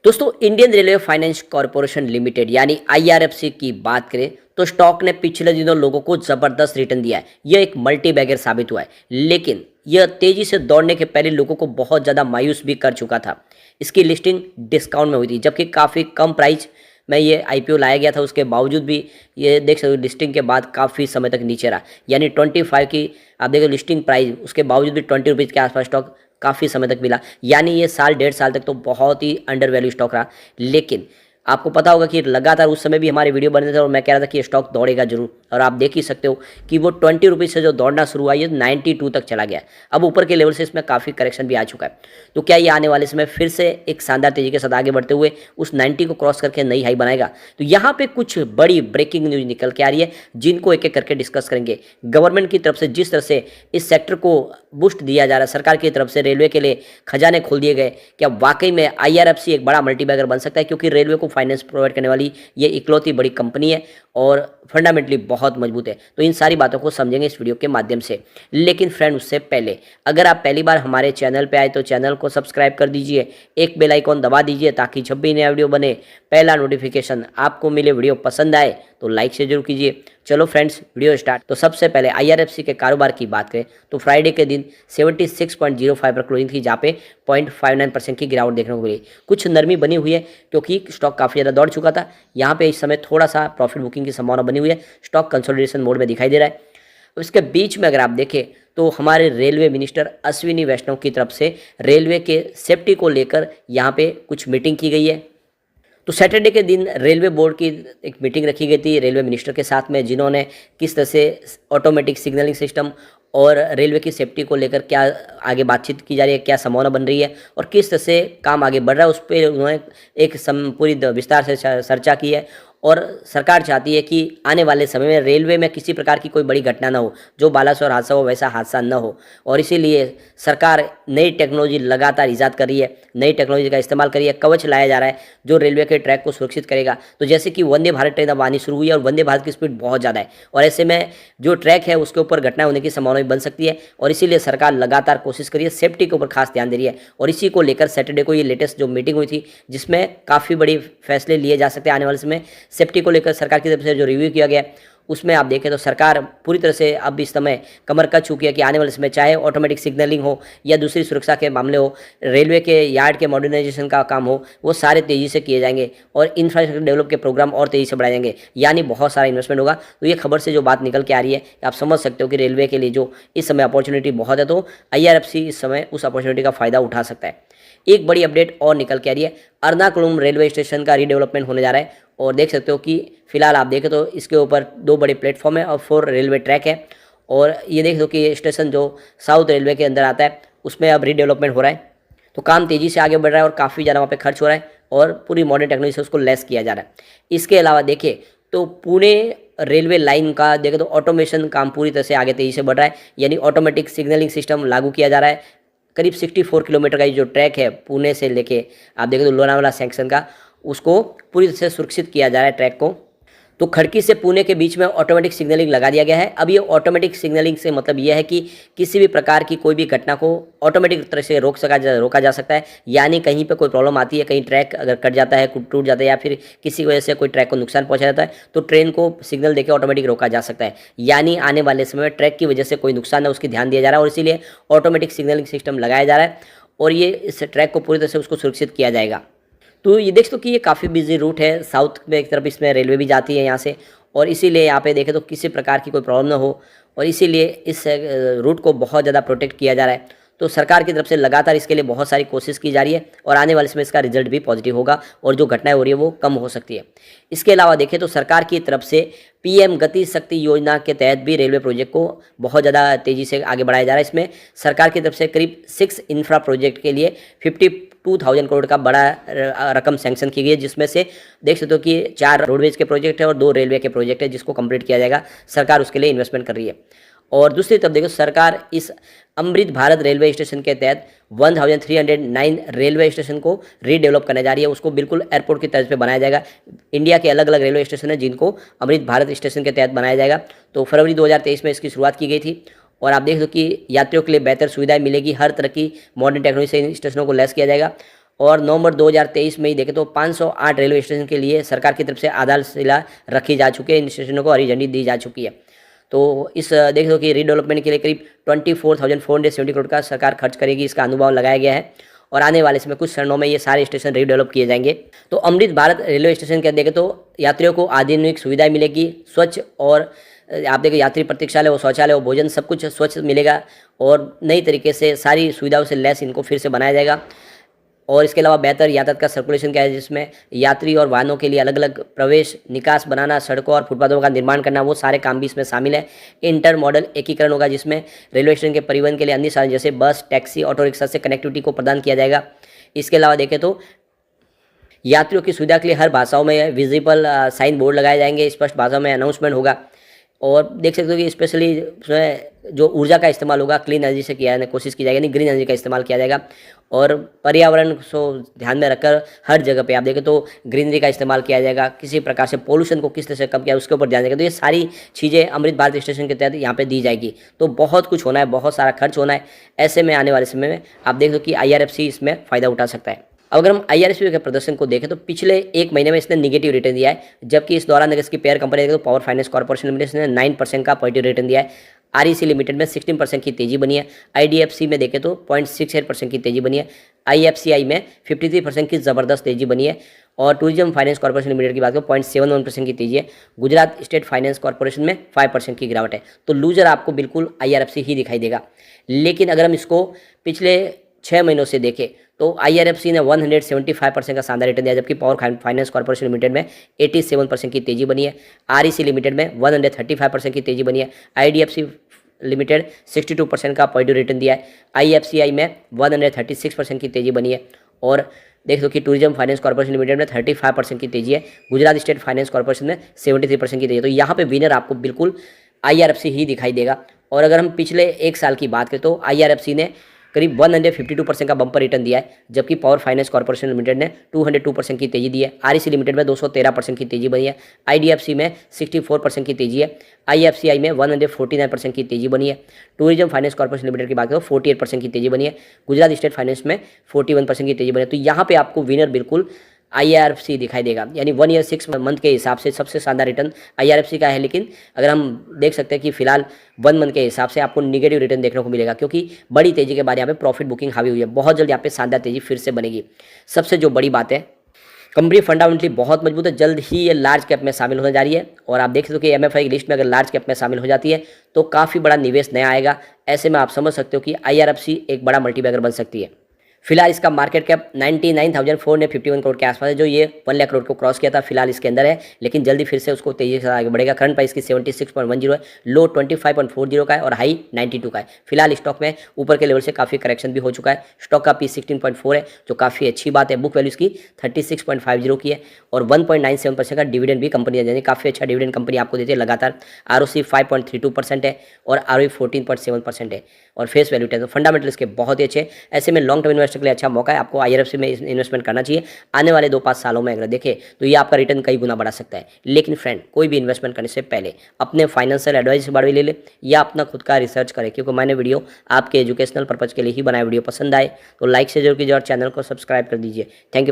दोस्तों Indian railway finance corporation limited यानी IRFC की बात करें तो स्टॉक ने पिछले दिनों लोगों को जबरदस्त रिटर्न दिया है। यह एक मल्टी बैगर साबित हुआ है, लेकिन यह तेजी से दौड़ने के पहले लोगों को बहुत ज़्यादा मायूस भी कर चुका था। इसकी लिस्टिंग डिस्काउंट में हुई थी, जबकि काफ़ी कम प्राइस में ये आईपीओ लाया गया था। उसके बावजूद भी ये देख सकते हो लिस्टिंग के बाद काफ़ी समय तक नीचे रहा, यानी 25 की आप देखो लिस्टिंग प्राइस, उसके बावजूद भी 20 रुपीज़ के आसपास स्टॉक काफ़ी समय तक मिला। यानी ये साल डेढ़ साल तक तो बहुत ही अंडर वैल्यू स्टॉक रहा। लेकिन आपको पता होगा कि लगातार उस समय भी हमारे वीडियो बने थे और मैं कह रहा था कि ये स्टॉक दौड़ेगा जरूर, और आप देख ही सकते हो कि वो 20 रुपीज़ से जो दौड़ना शुरू हुआ ये 92 तक चला गया। अब ऊपर के लेवल से इसमें काफ़ी करेक्शन भी आ चुका है। तो क्या ये आने वाले समय फिर से एक शानदार तेजी के साथ आगे बढ़ते हुए उस 90 को क्रॉस करके नई हाई बनाएगा? तो यहाँ पे कुछ बड़ी ब्रेकिंग न्यूज निकल के आ रही है, जिनको एक एक करके डिस्कस करेंगे। गवर्नमेंट की तरफ से जिस तरह से इस सेक्टर को बूस्ट दिया जा रहा है, सरकार की तरफ से रेलवे के लिए खजाने खोल दिए गए, क्या वाकई में आईआरएफसी एक बड़ा मल्टीबैगर बन सकता है? क्योंकि रेलवे को फाइनेंस प्रोवाइड करने वाली ये इकलौती बड़ी कंपनी है और फंडामेंटली बहुत मजबूत है। तो इन सारी बातों को समझेंगे इस वीडियो के माध्यम से। लेकिन फ्रेंड, उससे पहले अगर आप पहली बार हमारे चैनल पे आए तो चैनल को सब्सक्राइब कर दीजिए, एक बेल आइकॉन दबा दीजिए ताकि जब भी नया वीडियो बने पहला नोटिफिकेशन आपको मिले। वीडियो पसंद आए तो लाइक से जरूर कीजिए। चलो फ्रेंड्स, वीडियो स्टार्ट। तो सबसे पहले आईआरएफसी के कारोबार की बात करें तो फ्राइडे के दिन 76.05 पर क्लोजिंग थी, जहाँ पे 0.59% की गिरावट देखने को मिली। कुछ नरमी बनी हुई है क्योंकि स्टॉक काफ़ी ज़्यादा दौड़ चुका था। यहाँ पे इस समय थोड़ा सा प्रॉफिट बुकिंग की संभावना बनी हुई है, स्टॉक कंसोलिडेशन मोड में दिखाई दे रहा है। उसके बीच में अगर आप देखें तो हमारे रेलवे मिनिस्टर अश्विनी वैष्णव की तरफ से रेलवे के सेफ्टी को लेकर यहाँ पे कुछ मीटिंग की गई है। तो सैटरडे के दिन रेलवे बोर्ड की एक मीटिंग रखी गई थी रेलवे मिनिस्टर के साथ में, जिन्होंने किस तरह से ऑटोमेटिक सिग्नलिंग सिस्टम और रेलवे की सेफ्टी को लेकर क्या आगे बातचीत की जा रही है, क्या संभावना बन रही है और किस तरह से काम आगे बढ़ रहा है, उस पर उन्होंने एक पूरी विस्तार से चर्चा की है। और सरकार चाहती है कि आने वाले समय में रेलवे में किसी प्रकार की कोई बड़ी घटना ना हो, जो बालासोर हादसा हो वैसा हादसा न हो। और इसीलिए सरकार नई टेक्नोलॉजी लगातार ईजाद कर रही है, नई टेक्नोलॉजी का इस्तेमाल कर रही है। कवच लाया जा रहा है जो रेलवे के ट्रैक को सुरक्षित करेगा। तो जैसे कि वंदे भारत ट्रेन अब आनी शुरू हुई है और वंदे भारत की स्पीड बहुत ज़्यादा है, और ऐसे में जो ट्रैक है उसके ऊपर घटना होने की संभावना भी बन सकती है। और इसीलिए सरकार लगातार कोशिश कर रही है, सेफ्टी के ऊपर खास ध्यान दे रही है। और इसी को लेकर सैटरडे को ये लेटेस्ट जो मीटिंग हुई थी, जिसमें काफ़ी बड़ी फैसले लिए जा सकते हैं आने वाले समय। सेफ्टी को लेकर सरकार की तरफ से जो रिव्यू किया गया उसमें आप देखें तो सरकार पूरी तरह से अब इस समय कमर कस चुकी है कि आने वाले समय चाहे ऑटोमेटिक सिग्नलिंग हो या दूसरी सुरक्षा के मामले हो, रेलवे के यार्ड के मॉडर्नाइजेशन का काम हो, वो सारे तेज़ी से किए जाएंगे और इंफ्रास्ट्रक्चर डेवलप के प्रोग्राम और तेज़ी से बढ़ाए जाएंगे। यानी बहुत सारा इन्वेस्टमेंट होगा। तो ये खबर से जो बात निकल के आ रही है, आप समझ सकते हो कि रेलवे के लिए जो इस समय अपॉर्चुनिटी बहुत है, तो आईआरएफसी इस समय उस अपॉर्चुनिटी का फ़ायदा उठा सकता है। एक बड़ी अपडेट और निकल के आ रही है, एर्नाकुलम रेलवे स्टेशन का रीडेवलपमेंट होने जा रहा है। और देख सकते हो कि फिलहाल आप देखें तो इसके ऊपर 2 बड़े प्लेटफॉर्म है और 4 रेलवे ट्रैक है। और ये देख दो कि स्टेशन जो साउथ रेलवे के अंदर आता है उसमें अब रीडेवलपमेंट हो रहा है। तो काम तेज़ी से आगे बढ़ रहा है और काफ़ी ज़्यादा वहाँ पे खर्च हो रहा है और पूरी मॉडर्न टेक्नोलॉजी से उसको लेस किया जा रहा है। इसके अलावा देखिए तो पुणे रेलवे लाइन का देखें तो ऑटोमेशन काम पूरी तरह से आगे तेज़ी से बढ़ रहा है, यानी ऑटोमेटिक सिग्नलिंग सिस्टम लागू किया जा रहा है। करीब 64 किलोमीटर का ये जो ट्रैक है पुणे से लेके आप देखें तो लोनावाला सेक्शन का, उसको पूरी तरह से सुरक्षित किया जा रहा है ट्रैक को। तो खड़की से पुणे के बीच में ऑटोमेटिक सिग्नलिंग लगा दिया गया है। अब ये ऑटोमेटिक सिग्नलिंग से मतलब ये है कि किसी भी प्रकार की कोई भी घटना को ऑटोमेटिक तरह से रोका जा सकता है। यानी कहीं पे कोई प्रॉब्लम आती है, कहीं ट्रैक अगर कट जाता है, टूट जाता है या फिर किसी वजह से कोई ट्रैक को नुकसान पहुंचा जाता है, तो ट्रेन को सिग्नल देकर ऑटोमेटिक रोका जा सकता है। यानी आने वाले समय में ट्रैक की वजह से कोई नुकसान है उसकी ध्यान दिया जा रहा है और इसीलिए ऑटोमेटिक सिग्नलिंग सिस्टम लगाया जा रहा है और ये इस ट्रैक को पूरी तरह से उसको सुरक्षित किया जाएगा। तो ये देख दो कि ये काफ़ी बिजी रूट है, साउथ में एक तरफ इसमें रेलवे भी जाती है यहाँ से, और इसीलिए यहाँ पे देखें तो किसी प्रकार की कोई प्रॉब्लम ना हो और इसीलिए इस रूट को बहुत ज़्यादा प्रोटेक्ट किया जा रहा है। तो सरकार की तरफ से लगातार इसके लिए बहुत सारी कोशिश की जा रही है और आने वाले समय इसका रिजल्ट भी पॉजिटिव होगा और जो घटनाएं हो रही है वो कम हो सकती है। इसके अलावा देखें तो सरकार की तरफ से पीएम गति शक्ति योजना के तहत भी रेलवे प्रोजेक्ट को बहुत ज़्यादा तेज़ी से आगे बढ़ाया जा रहा है। इसमें सरकार की तरफ से करीब 6 इंफ्रा प्रोजेक्ट के लिए 52,000 करोड़ का बड़ा रकम सैंक्शन की गई है, जिसमें से देख सकते हो कि 4 रोडवेज के प्रोजेक्ट है और 2 रेलवे के प्रोजेक्ट है, जिसको कंप्लीट किया जाएगा। सरकार उसके लिए इन्वेस्टमेंट कर रही है। और दूसरी तरफ देखो सरकार इस अमृत भारत रेलवे स्टेशन के तहत 1309 रेलवे स्टेशन को रीडेवलप करने जा रही है। उसको बिल्कुल एयरपोर्ट की तर्ज पे बनाया जाएगा। इंडिया के अलग अलग रेलवे स्टेशन है जिनको अमृत भारत स्टेशन के तहत बनाया जाएगा। तो फरवरी 2023 में इसकी शुरुआत की गई थी और आप देख दो कि यात्रियों के लिए बेहतर सुविधाएं मिलेगी, हर तरह की मॉडर्न टेक्नोलॉजी से इन स्टेशनों को लैस किया जाएगा। और नवंबर 2023 में ही देखें तो 508 रेलवे स्टेशन के लिए सरकार की तरफ से आधारशिला रखी जा चुकी है, इन स्टेशनों को हरी झंडी दी जा चुकी है। तो इस देख लो कि रीडेवलपमेंट के लिए करीब 24,470 करोड़ का सरकार खर्च करेगी, इसका अनुमान लगाया गया है और आने वाले समय कुछ चरणों में ये सारे स्टेशन रीडेवलप किए जाएंगे। तो अमृत भारत रेलवे स्टेशन के देखें तो यात्रियों को आधुनिक सुविधाएं मिलेगी, स्वच्छ और आप देखिए यात्री प्रतीक्षालय और शौचालय और भोजन सब कुछ स्वच्छ मिलेगा और नई तरीके से सारी सुविधाओं से लैस इनको फिर से बनाया जाएगा। और इसके अलावा बेहतर यातायात का सर्कुलेशन क्या है, जिसमें यात्री और वाहनों के लिए अलग अलग प्रवेश निकास बनाना, सड़कों और फुटपाथों का निर्माण करना, वो सारे काम भी इसमें शामिल है। इंटर मॉडल एकीकरण होगा, जिसमें रेलवे स्टेशन के परिवहन के लिए अन्य साधन जैसे बस, टैक्सी, ऑटो रिक्शा से कनेक्टिविटी को प्रदान किया जाएगा। इसके अलावा देखें तो यात्रियों की सुविधा के लिए हर भाषाओं में विजिबल साइन बोर्ड लगाए जाएंगे, स्पष्ट भाषा में अनाउंसमेंट होगा। और देख सकते हो कि स्पेशली उसमें जो ऊर्जा का इस्तेमाल होगा क्लीन एनर्जी से किया जाने की कोशिश की जाएगी, यानी ग्रीन एनर्जी का इस्तेमाल किया जाएगा। और पर्यावरण को ध्यान में रखकर हर जगह पे आप देखें तो ग्रीनरी का इस्तेमाल किया जाएगा, किसी प्रकार से पोल्यूशन को किस तरह से कम किया उसके ऊपर ध्यान देगा। तो ये सारी चीज़ें अमृत भारत स्टेशन के तहत यहाँ पे दी जाएगी। तो बहुत कुछ होना है, बहुत सारा खर्च होना है। ऐसे में आने वाले समय में आप देख लो कि IRFC इसमें फ़ायदा उठा सकता है। अगर हम IRFC के प्रदर्शन को देखें तो पिछले एक महीने में इसने निगेटिव रिटर्न दिया है, जबकि इस दौरान अगर इसकी पेयर कंपनी तो पावर फाइनेंस कॉर्पोरेशन लिमिटेड ने 9% का पॉजिटिव रिटर्न दिया है। REC लिमिटेड में 16% की तेजी बनी है। IDFC में देखें तो 0.68% की तेजी बनी है। IFCI में 53% की ज़बरदस्त तेजी बनी है। और टूरिज्म फाइनेंस कॉर्पोरेशन लिमिटेड की बात करें 0.71% की तेजी है। गुजरात स्टेट फाइनेंस कॉर्पोरेशन में 5% की गिरावट है। तो लूजर आपको बिल्कुल IRFC ही दिखाई देगा। लेकिन अगर हम इसको पिछले 6 महीनों से देखें तो IRFC ने 175% का शानदार रिटर्न दिया, जबकि पावर फाइनेंस कॉर्पोरेशन लिमिटेड में 87% की तेजी बनी है। REC लिमिटेड में 135% की तेजी बनी है। IDFC लिमिटेड 62% का पॉजिटिव रिटर्न दिया है। IFCI में 136% की तेजी बनी है। और देख लो कि टूरिज्म फाइनेंस कॉर्पोरेशन लिमिटेड में 35% की तेजी है। गुजरात स्टेट फाइनेंस कॉर्पोरेशन में 73% की तेजी है। तो यहाँ पे विनर आपको बिल्कुल IRFC ही दिखाई देगा। और अगर हम पिछले एक साल की बात करें तो IRFC ने करीब 152% का बम्पर रिटर्न दिया है, जबकि पावर फाइनेंस कॉर्पोरेशन लिमिटेड ने 202% की तेजी दी है। REC लिमिटेड में 213% की तेजी बनी है। IDFC में 64% की तेजी है। IFCI में 149% की तेजी बनी है। टूरिज्म फाइनेंस कॉर्पोरेशन लिमिटेड की बात करें तो 48% की तेजी बनी है। गुजरात स्टेट फाइनेंस में 41% की तेजी बनी है। तो यहाँ पे आपको विनर बिल्कुल IRFC दिखाई देगा, यानी 1 ईयर 6 मंथ के हिसाब से सबसे शानदार रिटर्न IRFC का है। लेकिन अगर हम देख सकते हैं कि फिलहाल 1 मंथ के हिसाब से आपको निगेटिव रिटर्न देखने को मिलेगा, क्योंकि बड़ी तेजी के बाद यहाँ पे प्रॉफिट बुकिंग हावी हुई है। बहुत जल्द यहाँ पे शानदार तेजी फिर से बनेगी। सबसे जो बड़ी बात है, कंपनी फंडामेंटली बहुत मजबूत है, जल्द ही ये लार्ज कैप में शामिल होने जा रही है। और आप देख सकते हो कि MFI की लिस्ट में अगर लार्ज कैप में शामिल हो जाती है तो काफ़ी बड़ा निवेश नया आएगा। ऐसे में आप समझ सकते हो कि IRFC एक बड़ा मल्टीबैगर बन सकती है। फिलहाल इसका मार्केट कैप 99,451 करोड़ के आसपास है, जो ये 1 लाख करोड़ को क्रॉस किया था, फिलहाल इसके अंदर है। लेकिन जल्दी फिर से उसको तेजी से आगे बढ़ेगा। करंट प्राइस की 76.10 है, लो 25.40 का है और हाई 92 का है। फिलहाल स्टॉक में ऊपर के लेवल से काफ़ी करेक्शन भी हो चुका है। स्टॉक का P 16.4 है, जो काफ़ी अच्छी बात है। बुक वैल्यू इसकी 36.50 की है और 1.97% का डिविडेंड भी कंपनी देती है। काफ़ी अच्छा डिविडेंड कंपनी आपको देती है लगातार। ROC 5.32% है और ROE 14.7% है और फेस वैल्यू 10। तो फंडामेंटल इसके बहुत ही अच्छे। ऐसे में लॉन्ग टर्म इन्वेस्टर के लिए अच्छा मौका है, आपको IRFC में इन्वेस्टमेंट करना चाहिए। आने वाले 2-5 सालों में अगर देखें तो ये आपका रिटर्न कई गुना बढ़ा सकता है। लेकिन फ्रेंड, कोई भी इन्वेस्टमेंट करने से पहले अपने फाइनेंशियल एडवाइस से बारे में ले ले या अपना खुद का रिसर्च करें, क्योंकि मैंने वीडियो आपके एजुकेशनल पर्पज़ के लिए ही बनाया। वीडियो पसंद आए तो लाइक से जरूर कीजिए और चैनल को सब्सक्राइब कर दीजिए। Thank you.